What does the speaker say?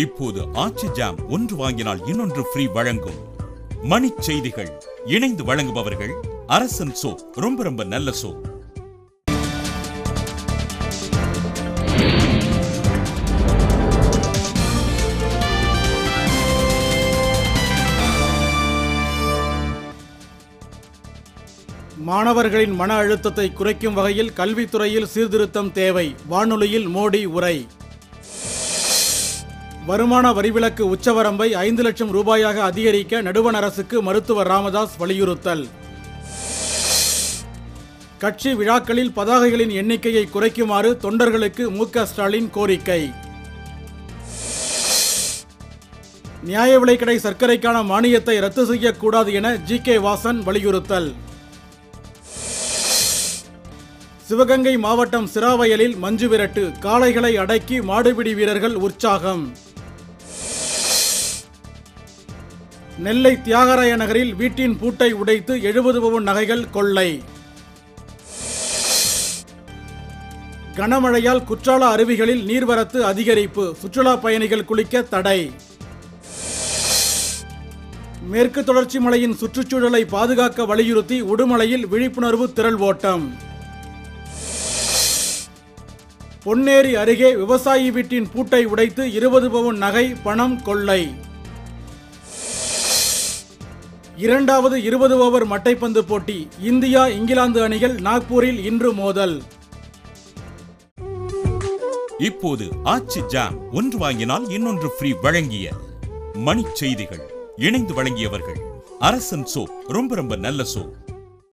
இப்போது ஆச்சி ஜாம் ஒன்று வாங்கினால் இன்னொன்று ஃப்ரீ வழங்கும். மணி செய்திகள் இணைந்து வழங்குபவர்கள் அரசன் சோப், ரொம்ப ரொம்ப நல்ல சோப். மாணவர்களின் மன அழுத்தத்தை குறைக்கும் வகையில் கல்வித்துறையில் சீர்திருத்தம் தேவை. வானொலியில் மோடி உரை. வருமான வரிவிலக்கு உச்சவரம்பை 5 லட்சம் ரூபாயாக அதிகரிக்க நடுவண் அரசுக்கு மருத்துவர் ராமதாஸ் வலியுறுத்தல். கட்சி விழாக்களில் பதாகைகளின் எண்ணிக்கையை குறைக்குமாறு தொண்டர்களுக்கு மு.க. ஸ்டாலின் கோரிக்கை. நியாய விலைக்கடை சர்க்கரைக்கான மானியத்தை ரத்து செய்யக்கூடாது என ஜி.கே. வாசன் வலியுறுத்தல். சிவகங்கை மாவட்டம் சிராவயலில் மஞ்சு விரட்டு, காளைகளை அடக்கி மாடுபிடி வீரர்கள் உற்சாகம். நெல்லை தியாகராய நகரில் வீட்டின் பூட்டை உடைத்து 70 பவுன் நகைகள் கொள்ளை. கனமழையால் குற்றால அருவிகளில் நீர்வரத்து அதிகரிப்பு, சுற்றுலா பயணிகள் குளிக்க தடை. மேற்கு தொடர்ச்சி மலையின் சுற்றுச்சூழலை பாதுகாக்க வலியுறுத்தி உடுமலையில் விழிப்புணர்வு திரள் ஓட்டம். பொன்னேரி அருகே விவசாயி வீட்டின் பூட்டை உடைத்து 20 பவுன் நகை பணம் கொள்ளை. 2வது 20 ஓவர் மட்டைப்பந்து போட்டி. இந்தியா இங்கிலாந்து அணிகள் நாக்பூரில் இன்று மோதல். இப்போது ஆச்சி ஜாம் ஒன்று வாங்கினால் இன்னொன்று ஃப்ரீ வழங்கிய மணி செய்திகள் இணைந்து வழங்கியவர்கள் அரசன் சோப், ரொம்ப ரொம்ப நல்ல சோப்.